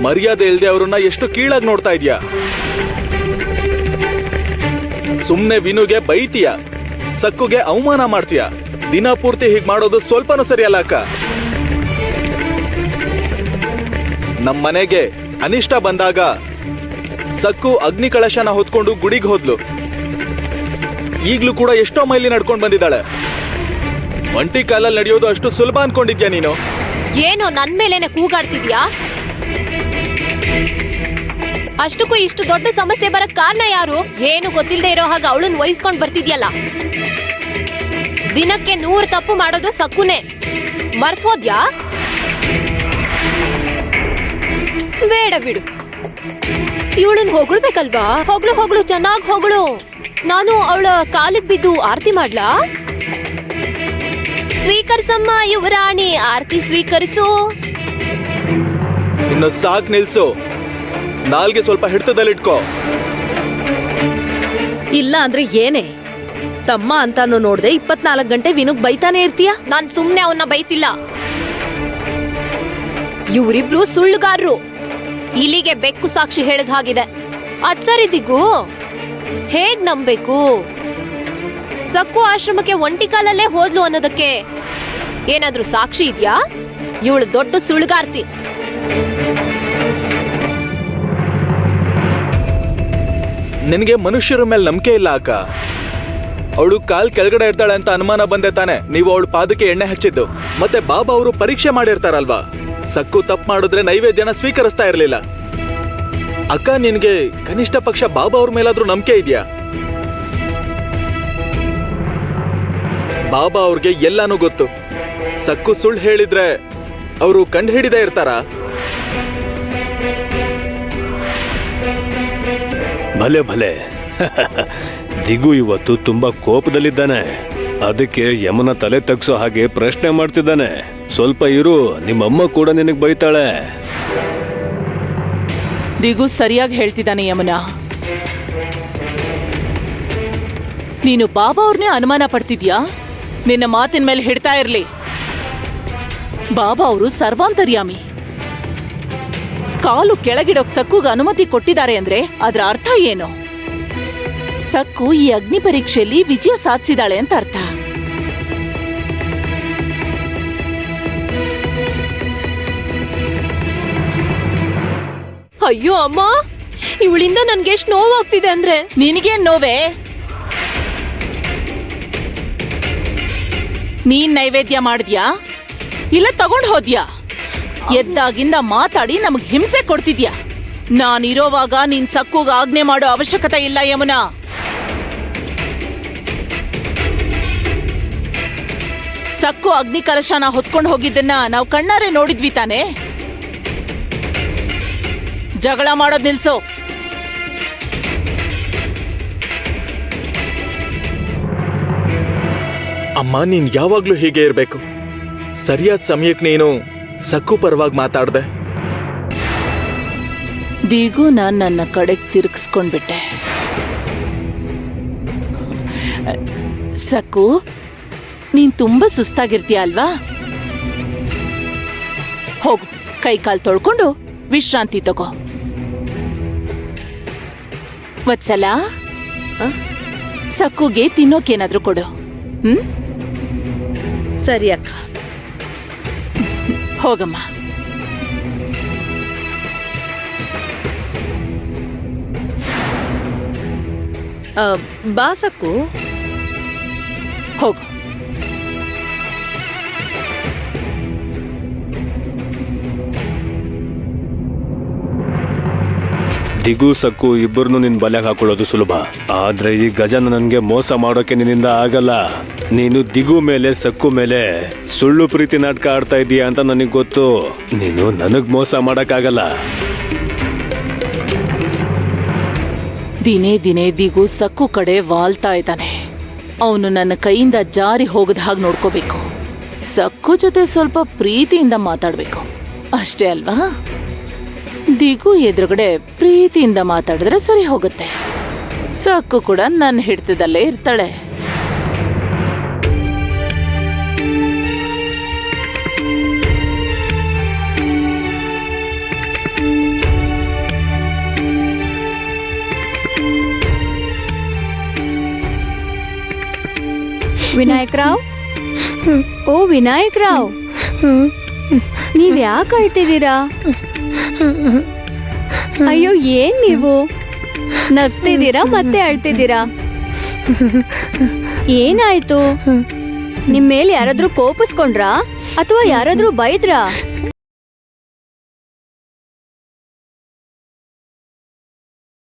ಮರ್ಯಾದೆ ಇಲ್ದೆ ಅವ್ರನ್ನ ಎಷ್ಟು ಕೀಳಾಗಿ ನೋಡ್ತಾ ಇದ್ಯಾ. ಸುಮ್ನೆ ವಿನುಗೆ ಬೈತೀಯ, ಸಕ್ಕುಗೆ ಅವಮಾನ ಮಾಡ್ತೀಯ. ದಿನ ಪೂರ್ತಿ ಹೀಗ್ ಮಾಡೋದು ಸ್ವಲ್ಪನೂ ಸರಿಯಲ್ಲ ಅಕ್ಕ. ನಮ್ಮನೆಗೆ ಅನಿಷ್ಟ ಬಂದಾಗ ಸಕ್ಕು ಅಗ್ನಿ ಕಳಶನ ಹೊತ್ಕೊಂಡು ಗುಡಿಗೆ ಹೋದ್ಲು. ಈಗ್ಲೂ ಕೂಡ ಎಷ್ಟೋ ಮೈಲಿ ನಡ್ಕೊಂಡು ಬಂದಿದ್ದಾಳೆ. ಒಂಟಿ ಕಾಲಲ್ಲಿ ನಡೆಯೋದು ಅಷ್ಟು ಸುಲಭ ಅನ್ಕೊಂಡಿದ್ಯಾ ನೀನು? ಏನೋ ನನ್ ಮೇಲೇನೆ ಕೂಗಾಡ್ತಿದ್ಯಾ? ಅಷ್ಟಕ್ಕೂ ಇಷ್ಟು ದೊಡ್ಡ ಸಮಸ್ಯೆ ಬರಕ್ ಕಾರಣ ಯಾರು? ಏನು ಗೊತ್ತಿಲ್ಲದೆ ಇರೋ ಹಾಗೆ ಅವಳನ್ನ ವಹಿಸ್ಕೊಂಡ್ ಬರ್ತಿದ್ಯಲ್ಲ. ದಿನಕ್ಕೆ 100 ತಪ್ಪು ಮಾಡೋದು ಸಕ್ಕುನೆ, ಮರ್ತ್ ಹೋದ್ಯಾ? ಬೇಡ ಬಿಡು, ಇವಳನ್ನ ಹೊಗಳ್ಬೇಕಲ್ವಾ? ಹೊಗಳು ಚೆನ್ನಾಗ್ ಹೊಗಳು. ನಾನು ಅವಳ ಕಾಲಿಗೆ ಬಿದ್ದು ಆರತಿ ಮಾಡ್ಲಾ? ಸ್ವೀಕರಿಸಮ್ಮ ಯುವರಾಣಿ, ಆರತಿ ಸ್ವೀಕರಿಸು. ಇನ್ನು ಸಾಕ್ ನಿಲ್ಸು, ನಾಲ್ಗೆ ಸ್ವಲ್ಪ ಹಿಡ್ತದಲ್ಲಿಟ್ಕೋ. ಇಲ್ಲ ಅಂದ್ರೆ ಏನೇ? ತಮ್ಮ ಅಂತಾನು ನೋಡ್ದೆ 24 ಗಂಟೆ ವಿನುಗ್ ಬೈತಾನೆ ಇರ್ತೀಯ? ನಾನ್ ಸುಮ್ನೆ ಅವನ್ನ ಬೈತಿಲ್ಲ. ಇವರಿಬ್ರು ಸುಳ್ಳುಗಾರರು. ಇಲ್ಲಿಗೆ ಬೆಕ್ಕು ಸಾಕ್ಷಿ ಹೇಳಿದ ಹಾಗಿದೆ. ಅಚ್ಚರಿದಿಗೂ ಹೇಗ್ ನಂಬೇಕು? ಸಕ್ಕು ಆಶ್ರಮಕ್ಕೆ ಒಂಟಿ ಕಾಲಲ್ಲೇ ಹೋದ್ಲು ಅನ್ನೋದಕ್ಕೆ ಏನಾದ್ರೂ ಸಾಕ್ಷಿ ಇದ್ಯಾ? ಇವಳು ದೊಡ್ಡ ಸುಳ್ಳುಗಾರ್ತಿ. ನಿನಗೆ ಮನುಷ್ಯರ ಮೇಲೆ ನಂಬಿಕೆ ಇಲ್ಲ ಅಕ್ಕ. ಅವಳು ಕಾಲ್ ಕೆಳಗಡೆ ಇರ್ತಾಳೆ ಅಂತ ಅನುಮಾನ ಬಂದೆ ತಾನೆ ನೀವು ಅವಳ ಪಾದಕ್ಕೆ ಎಣ್ಣೆ ಹಚ್ಚಿದ್ದು. ಮತ್ತೆ ಬಾಬಾ ಅವರು ಪರೀಕ್ಷೆ ಮಾಡಿರ್ತಾರಲ್ವಾ, ಸಕ್ಕು ತಪ್ಪು ಮಾಡಿದ್ರೆ ನೈವೇದ್ಯನ ಸ್ವೀಕರಿಸ್ತಾ ಇರ್ಲಿಲ್ಲ. ಅಕ್ಕ, ನಿನ್ಗೆ ಕನಿಷ್ಠ ಪಕ್ಷ ಬಾಬಾ ಅವ್ರ ಮೇಲಾದ್ರೂ ನಂಬಿಕೆ ಇದೆಯಾ? ಬಾಬಾ ಅವ್ರಿಗೆ ಎಲ್ಲಾನು ಗೊತ್ತು. ಸಕ್ಕು ಸುಳ್ಳು ಹೇಳಿದ್ರೆ ಅವರು ಕಂಡು ಹಿಡಿದೇ ಇರ್ತಾರ? ಭಲೆ ಭಲೆ ದಿಗು ಇವತ್ತು ತುಂಬಾ ಕೋಪದಲ್ಲಿದ್ದಾನೆ. ಅದಕ್ಕೆ ಯಮನ ತಲೆ ತಗ್ಸೋ ಹಾಗೆ ಪ್ರಶ್ನೆ ಮಾಡ್ತಿದ್ದಾನೆ. ಸ್ವಲ್ಪ ಇರು, ನಿಮ್ಮಮ್ಮ ಕೂಡ ನಿನಗ್ ಬೈತಾಳೆ. ದಿಗು ಸರಿಯಾಗಿ ಹೇಳ್ತಿದ್ದಾನೆ ಯಮುನಾ. ನೀನು ಬಾಬಾ ಅವ್ರನ್ನೇ ಅನುಮಾನ ಪಡ್ತಿದ್ಯಾ? ನಿನ್ನ ಮಾತಿನ ಮೇಲೆ ಹಿಡ್ತಾ ಇರ್ಲಿ. ಬಾಬಾ ಅವರು ಸರ್ವಾಂತರ್ಯಾಮಿ. ಕಾಲು ಕೆಳಗಿಡೋಕ್ ಸಕ್ಕುಗೆ ಅನುಮತಿ ಕೊಟ್ಟಿದ್ದಾರೆ ಅಂದ್ರೆ ಅದ್ರ ಅರ್ಥ ಏನು? ಸಕ್ಕು ಈ ಅಗ್ನಿ ಪರೀಕ್ಷೆಯಲ್ಲಿ ವಿಜಯ ಸಾಧಿಸಿದಾಳೆ ಅಂತ ಅರ್ಥ. ಅಯ್ಯೋ ಅಮ್ಮ, ಇವಳಿಂದ ನನ್ಗೆ ಎಷ್ಟು ನೋವಾಗ್ತಿದೆ ಅಂದ್ರೆ. ನಿನಗೇನ್ ನೋವೇ? ನೀನ್ ನೈವೇದ್ಯ ಮಾಡಿದ್ಯಾ ಇಲ್ಲ ತಗೊಂಡ್ ಹೋದ್ಯಾ? ಎದ್ದಾಗಿಂದ ಮಾತಾಡಿ ನಮಗ್ ಹಿಂಸೆ ಕೊಡ್ತಿದ್ಯಾ. ನಾನಿರೋವಾಗ ನೀನ್ ಸಕ್ಕುಗ ಆಜ್ಞೆ ಮಾಡೋ ಅವಶ್ಯಕತೆ ಇಲ್ಲ ಯಮುನಾ. ಸಕ್ಕು ಅಗ್ನಿ ಕಲಶನ ಹೊತ್ಕೊಂಡು ಹೋಗಿದ್ದನ್ನ ನಾವು ಕಣ್ಣಾರೆ ನೋಡಿದ್ವಿ ತಾನೆ. ಜಗಳ ಮಾಡೋದ್ ನಿಲ್ಸೋ. ಅಮ್ಮ, ನೀನ್ ಯಾವಾಗ್ಲೂ ಹೀಗೆ ಇರ್ಬೇಕು. ಸರಿಯಾದ ಸಮಯಕ್ಕೆ ನೀನು ಸಕ್ಕು ಪರವಾಗಿ ಮಾತಾಡ್ದೆ. ದಿಗು ನಾನ್ ನನ್ನ ಕಡೆಗೆ ತಿರುಗಿಸ್ಕೊಂಡ್ಬಿಟ್ಟೆ. ಸಕ್ಕು, ನೀನ್ ತುಂಬಾ ಸುಸ್ತಾಗಿರ್ತೀಯ ಅಲ್ವಾ? ಹೋಗು, ಕೈ ಕಾಲು ತೊಳ್ಕೊಂಡು ವಿಶ್ರಾಂತಿ ತಗೋ. ವತ್ಸಲ, ಸಕ್ಕುಗೆ ತಿನ್ನೋಕೇನಾದ್ರೂ ಕೊಡು. ಸರಿ ಅಕ್ಕ. ಹೋಗಮ್ಮ. ಬಾಸಕ್ಕು, ಹೋಗು. ದಿಗು ಸಕ್ಕು ಇಬ್ಬರನ್ನು ನಿನ್ ಬಲೆಗೆ ಹಾಕೊಳ್ಳೋದು ಸುಲಭ. ಆದ್ರೆ ಈ ಗಜನ ನನ್ಗೆ ಮೋಸ ಮಾಡೋಕೆ ನಿನ್ನಿಂದ ಆಗಲ್ಲ. ನೀನು ದಿಗು ಮೇಲೆ ಸಕ್ಕು ಮೇಲೆ ಸುಳ್ಳು ಪ್ರೀತಿ ನಾಟಕ ಆಡ್ತಾ ಇದೀಯ ಅಂತ ನನಗ್ ಗೊತ್ತು. ನೀನು ನನಗ್ ಮೋಸ ಮಾಡಕ್ಕಾಗಲ್ಲ. ದಿನೇ ದಿನೇ ದಿಗು ಸಕ್ಕು ಕಡೆ ವಾಲ್ತಾ ಇದ್ದಾನೆ. ಅವನು ನನ್ನ ಕೈಯಿಂದ ಜಾರಿ ಹೋಗದ ಹಾಗೆ ನೋಡ್ಕೋಬೇಕು. ಸಕ್ಕು ಜೊತೆ ಸ್ವಲ್ಪ ಪ್ರೀತಿಯಿಂದ ಮಾತಾಡ್ಬೇಕು ಅಷ್ಟೇ ಅಲ್ವಾ? ದಿಗು ಎದುರುಗಡೆ ಪ್ರೀತಿಯಿಂದ ಮಾತಾಡಿದ್ರೆ ಸರಿ ಹೋಗುತ್ತೆ. ಸಕ್ಕು ಕೂಡ ನನ್ನ ಹಿಡಿತದಲ್ಲೇ ಇರ್ತಾಳೆ. ವಿನಾಯಕ್ ರಾವ್, ಓ ವಿನಾಯಕ್ ರಾವ್, ನೀವ್ ಯಾಕೆ ಅಳ್ತಿದ್ದೀರಾ? ಅಯ್ಯೋ, ಏನ್ ನೀವು ನಗ್ತಿದ್ದೀರಾ ಮತ್ತೆ ಅಳ್ತಿದ್ದೀರಾ? ಏನಾಯ್ತು? ನಿಮ್ ಮೇಲೆ ಯಾರಾದ್ರೂ ಕೋಪಿಸ್ಕೊಂಡ್ರಾ ಅಥವಾ ಯಾರಾದ್ರೂ ಬೈದ್ರಾ?